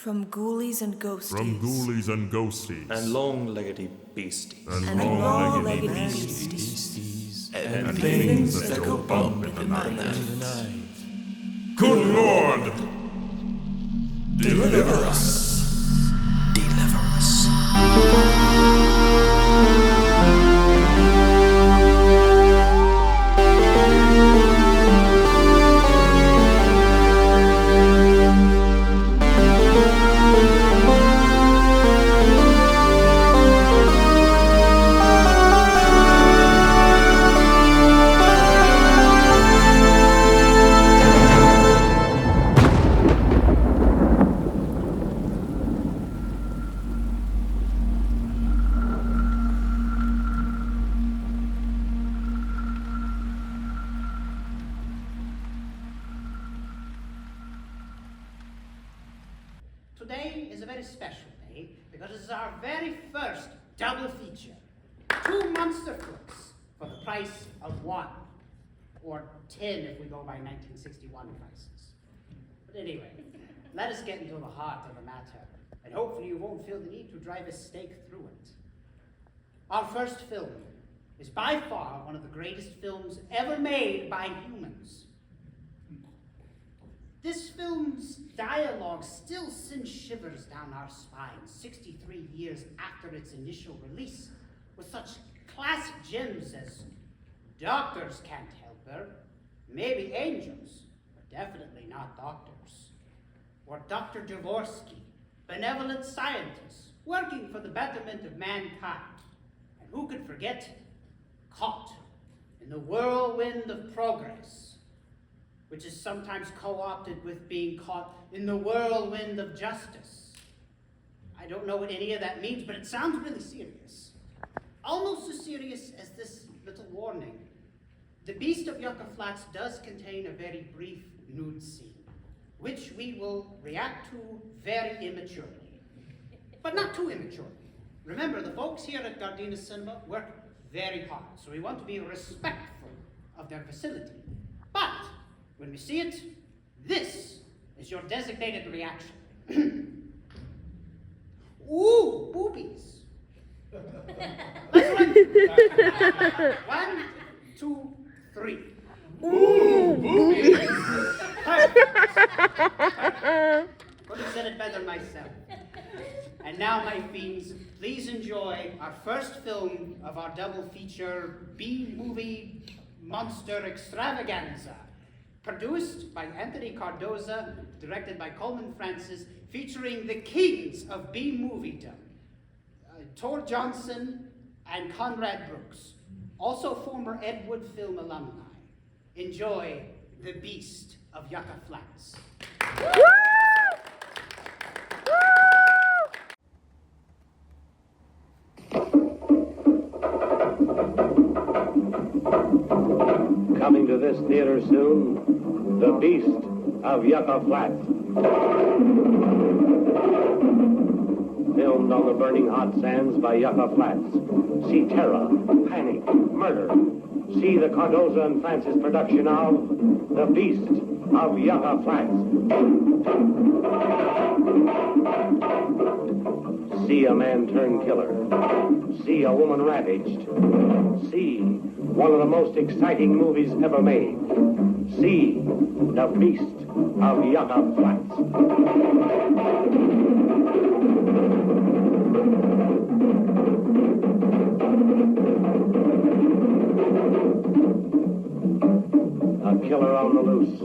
From ghoulies and ghosties. From ghoulies and ghosties. And long-leggedy beasties. And long-leggedy beasties. And things that go bump in the night. Good Lord! Deliver us! Deliver us. Today is a very special day because it is our very first double feature. 2 monster flicks for the price of 1. Or 10 if we go by 1961 prices. But anyway, let us get into the heart of the matter, and hopefully you won't feel the need to drive a stake through it. Our first film is by far one of the greatest films ever made by humans. This film's dialogue still sends shivers down our spines 63 years after its initial release, with such classic gems as doctors can't help her, maybe angels, but definitely not doctors. Or Dr. Dvorsky, benevolent scientist working for the betterment of mankind. And who could forget Caught in the whirlwind of progress, which is sometimes co-opted with being caught in the whirlwind of justice. I don't know what any of that means, but it sounds really serious. Almost as serious as this little warning. The Beast of Yucca Flats does contain a very brief nude scene, which we will react to very immaturely. But not too immaturely. Remember, the folks here at Gardena Cinema work very hard, so we want to be respectful of their facility. But when we see it, this is your designated reaction. Ooh, boobies. Let's run. 1, 2, 3. Ooh, boobies! Could have said it better myself. And now, my fiends, please enjoy our first film of our double feature B-movie monster extravaganza. Produced by Anthony Cardoza, directed by Coleman Francis, featuring the kings of B-moviedom, Tor Johnson and Conrad Brooks, also former Ed Wood film alumni. Enjoy The Beast of Yucca Flats. Coming to this theater soon, The Beast of Yucca Flats. Filmed on the burning hot sands by Yucca Flats. See terror, panic, murder. See the Cardoza and Francis production of The Beast of Yucca Flats. See a man turn killer. See a woman ravaged. See one of the most exciting movies ever made. See The Beast of Yucca Flats. A killer on the loose.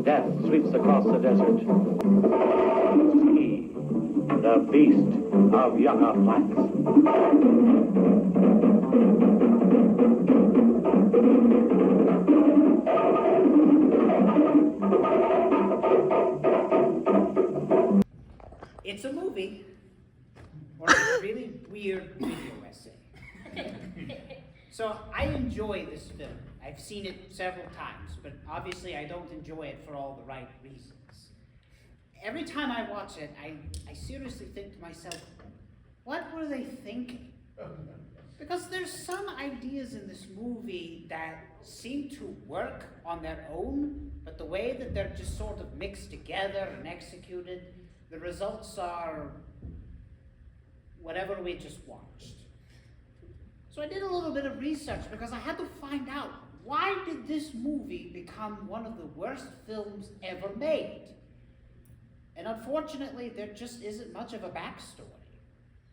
Death sweeps across the desert. See The Beast of Yucca Flats. It's a movie, or a really weird video essay. So I enjoy this film. I've seen it several times, but obviously I don't enjoy it for all the right reasons. Every time I watch it, I seriously think to myself, what were they thinking? Because there's some ideas in this movie that seem to work on their own, but the way that they're just sort of mixed together and executed, the results are whatever we just watched. So I did a little bit of research because I had to find out, why did this movie become one of the worst films ever made? And unfortunately, there just isn't much of a backstory.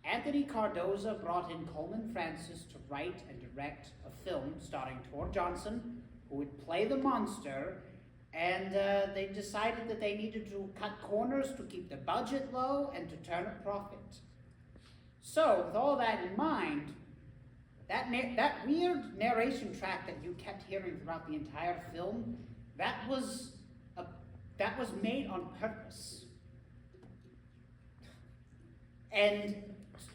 Anthony Cardoza brought in Coleman Francis to write and direct a film starring Tor Johnson, who would play the monster, and they decided that they needed to cut corners to keep the budget low and to turn a profit. So, with all that in mind, that weird narration track that you kept hearing throughout the entire film, that was made on purpose. And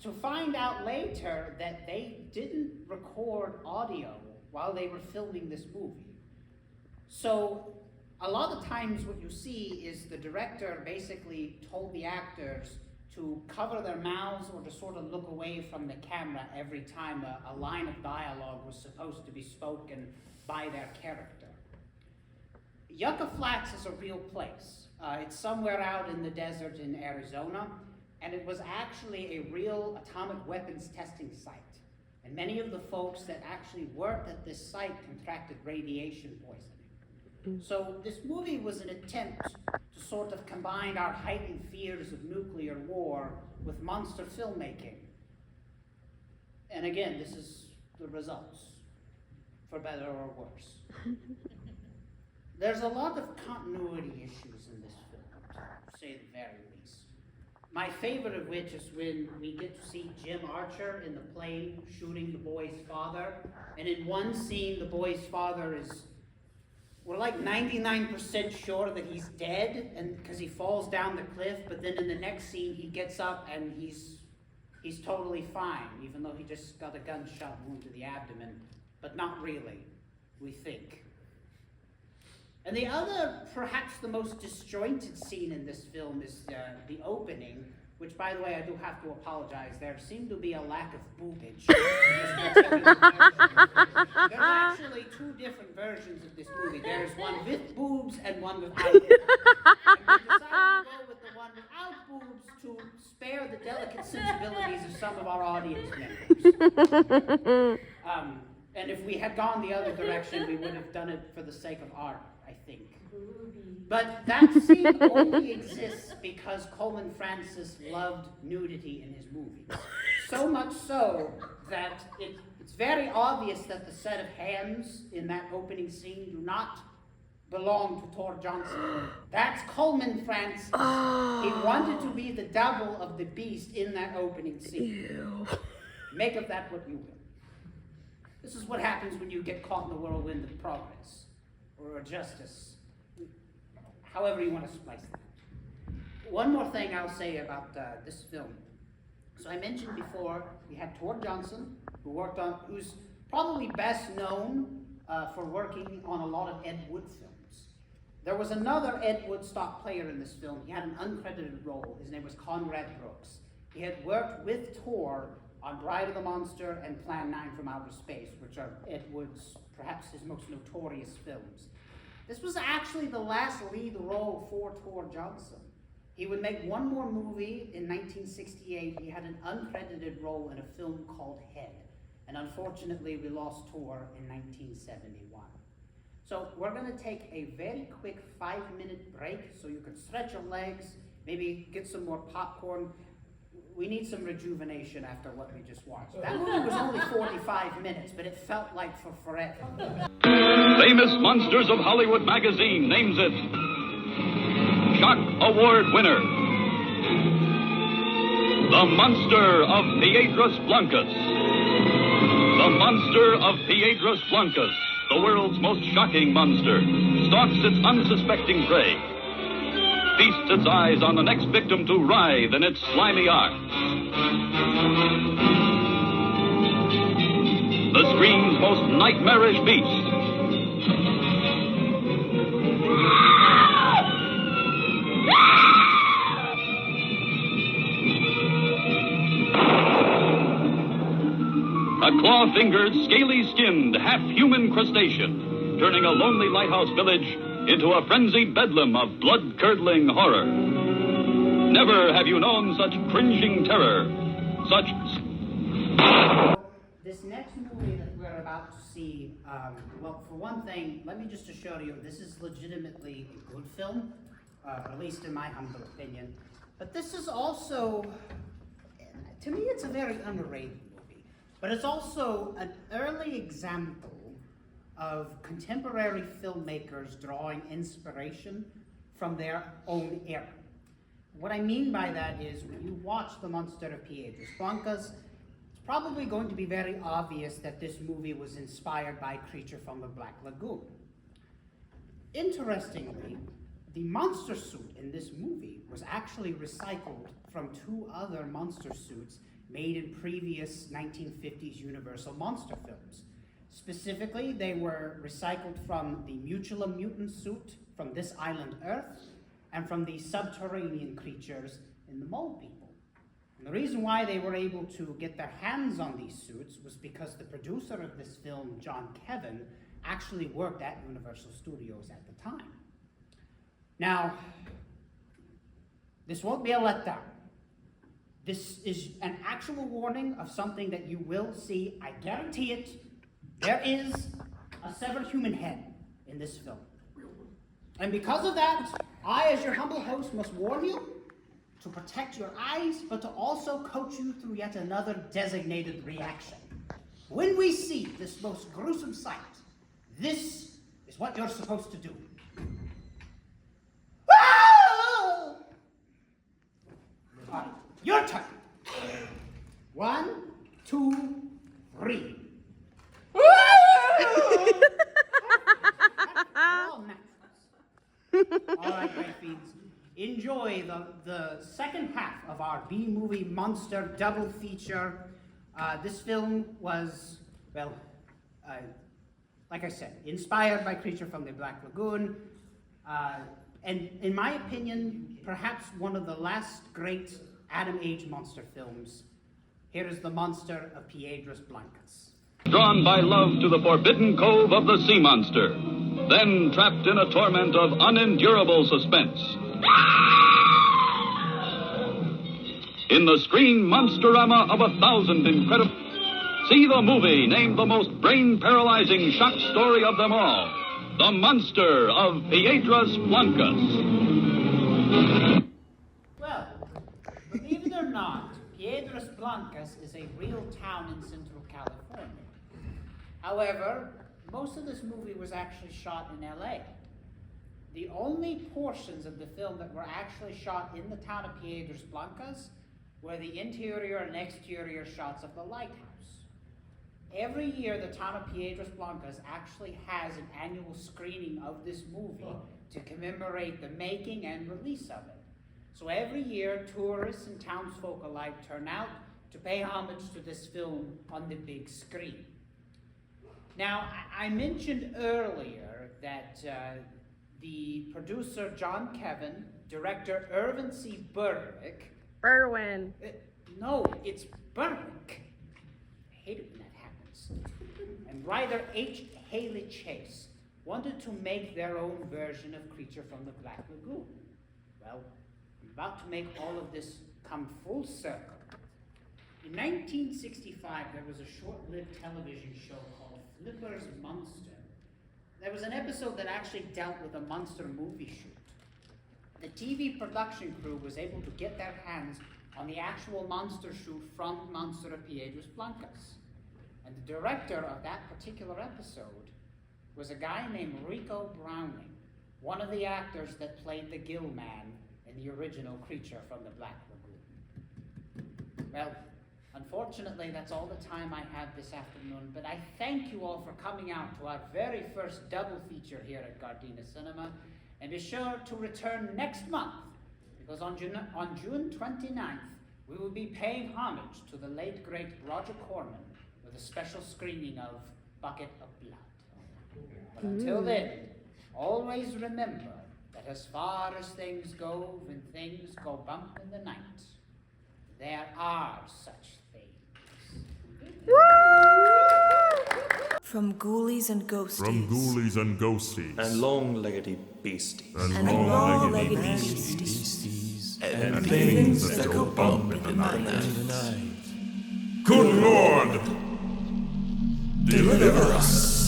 to find out later that they didn't record audio while they were filming this movie. So a lot of times what you see is the director basically told the actors to cover their mouths or to sort of look away from the camera every time a line of dialogue was supposed to be spoken by their character. Yucca Flats is a real place. It's somewhere out in the desert in Arizona, and it was actually a real atomic weapons testing site. And many of the folks that actually worked at this site contracted radiation poisoning. So this movie was an attempt to sort of combine our heightened fears of nuclear war with monster filmmaking. And again, this is the results, for better or worse. There's a lot of continuity issues in this film, to say the very least. My favorite of which is when we get to see Jim Archer in the plane shooting the boy's father. And in one scene, the boy's father is, we're like 99% sure that he's dead, and because he falls down the cliff, but then in the next scene, he gets up and he's totally fine, even though he just got a gunshot wound to the abdomen, but not really, we think. And the other, perhaps the most disjointed scene in this film is the opening, which, by the way, I do have to apologize. There seemed to be a lack of boobage. There's actually two different versions of this movie. There's one with boobs and one without boobs. And we decided to go with the one without boobs to spare the delicate sensibilities of some of our audience members. And if we had gone the other direction, we would have done it for the sake of art, I think. But that scene only exists because Coleman Francis loved nudity in his movies. So much so that it's very obvious that the set of hands in that opening scene do not belong to Tor Johnson. That's Coleman Francis. He wanted to be the double of the beast in that opening scene. Ew. Make of that what you will. This is what happens when you get caught in the whirlwind of progress, or justice, however you want to splice that. One more thing I'll say about this film. So I mentioned before, we had Tor Johnson, who's probably best known for working on a lot of Ed Wood films. There was another Ed Wood stock player in this film. He had an uncredited role. His name was Conrad Brooks. He had worked with Tor on Bride of the Monster and Plan 9 from Outer Space, which are Ed Wood's, perhaps his most notorious films. This was actually the last lead role for Tor Johnson. He would make one more movie in 1968. He had an uncredited role in a film called Head. And unfortunately, we lost Tor in 1971. So we're gonna take a very quick 5-minute break so you can stretch your legs, maybe get some more popcorn. We need some rejuvenation after what we just watched. That movie was only 45 minutes, but it felt like for forever. Famous Monsters of Hollywood magazine names it Shock Award winner, The Monster of Piedras Blancas. The Monster of Piedras Blancas, the world's most shocking monster, stalks its unsuspecting prey, feasts its eyes on the next victim to writhe in its slimy arms. The screen's most nightmarish beast. A claw-fingered, scaly-skinned, half-human crustacean, turning a lonely lighthouse village into a frenzied bedlam of blood-curdling horror. Never have you known such cringing terror, such This next movie that we're about to see, well, for one thing, let me just assure you, this is legitimately a good film, at least in my humble opinion. But this is also, to me, it's a very underrated movie. But it's also an early example of contemporary filmmakers drawing inspiration from their own era. What I mean by that is, when you watch The Monster of Piedras Blancas, it's probably going to be very obvious that this movie was inspired by Creature from the Black Lagoon. Interestingly, the monster suit in this movie was actually recycled from two other monster suits made in previous 1950s Universal monster films. Specifically, they were recycled from the Mutula mutant suit from This Island Earth and from the subterranean creatures in The Mole People. And the reason why they were able to get their hands on these suits was because the producer of this film, John Kevin, actually worked at Universal Studios at the time. Now, this won't be a letdown. This is an actual warning of something that you will see. I guarantee it. There is a severed human head in this film. And because of that, I, as your humble host, must warn you to protect your eyes, but to also coach you through yet another designated reaction. When we see this most gruesome sight, this is what you're supposed to do. All right, your turn. 1, 2, 3. All right, my fiends. Enjoy the second half of our B-movie monster double feature. This film was, well, like I said, inspired by Creature from the Black Lagoon, and in my opinion, perhaps one of the last great Adam Age monster films. Here is The Monster of Piedras Blancas. drawn by love to the forbidden cove of the sea monster, then trapped in a torment of unendurable suspense. In the screen monsterama of 1,000 incredible... See the movie named the most brain-paralyzing shock story of them all, The Monster of Piedras Blancas. Well, believe it or not, Piedras Blancas is a real town in Central California. However, most of this movie was actually shot in LA. The only portions of the film that were actually shot in the town of Piedras Blancas were the interior and exterior shots of the lighthouse. Every year, the town of Piedras Blancas actually has an annual screening of this movie to commemorate the making and release of it. So every year, tourists and townsfolk alike turn out to pay homage to this film on the big screen. Now, I mentioned earlier that the producer, John Kevin, director Irvin C. Berwick... Berwin. No, it's Berwick. I hate it when that happens. And writer H. Haley Chase wanted to make their own version of Creature from the Black Lagoon. Well, I'm about to make all of this come full circle. In 1965, there was a short-lived television show called Flipper's Monster. There was an episode that actually dealt with a monster movie shoot. The TV production crew was able to get their hands on the actual monster shoot from Monster of Piedras Blancas. And the director of that particular episode was a guy named Rico Browning, one of the actors that played the Gill Man in the original Creature from the Black Lagoon. Well, unfortunately, that's all the time I have this afternoon, but I thank you all for coming out to our very first double feature here at Gardena Cinema, and be sure to return next month, because on June 29th, we will be paying homage to the late, great Roger Corman with a special screening of Bucket of Blood. But until then, always remember that as far as things go, when things go bump in the night, there are such things. From ghoulies and ghosties. From ghoulies and ghosties. And long-leggedy beasties. And And long-leggedy long-leggedy beasties. beasties. and things that go bump in the night. Good Lord, deliver us.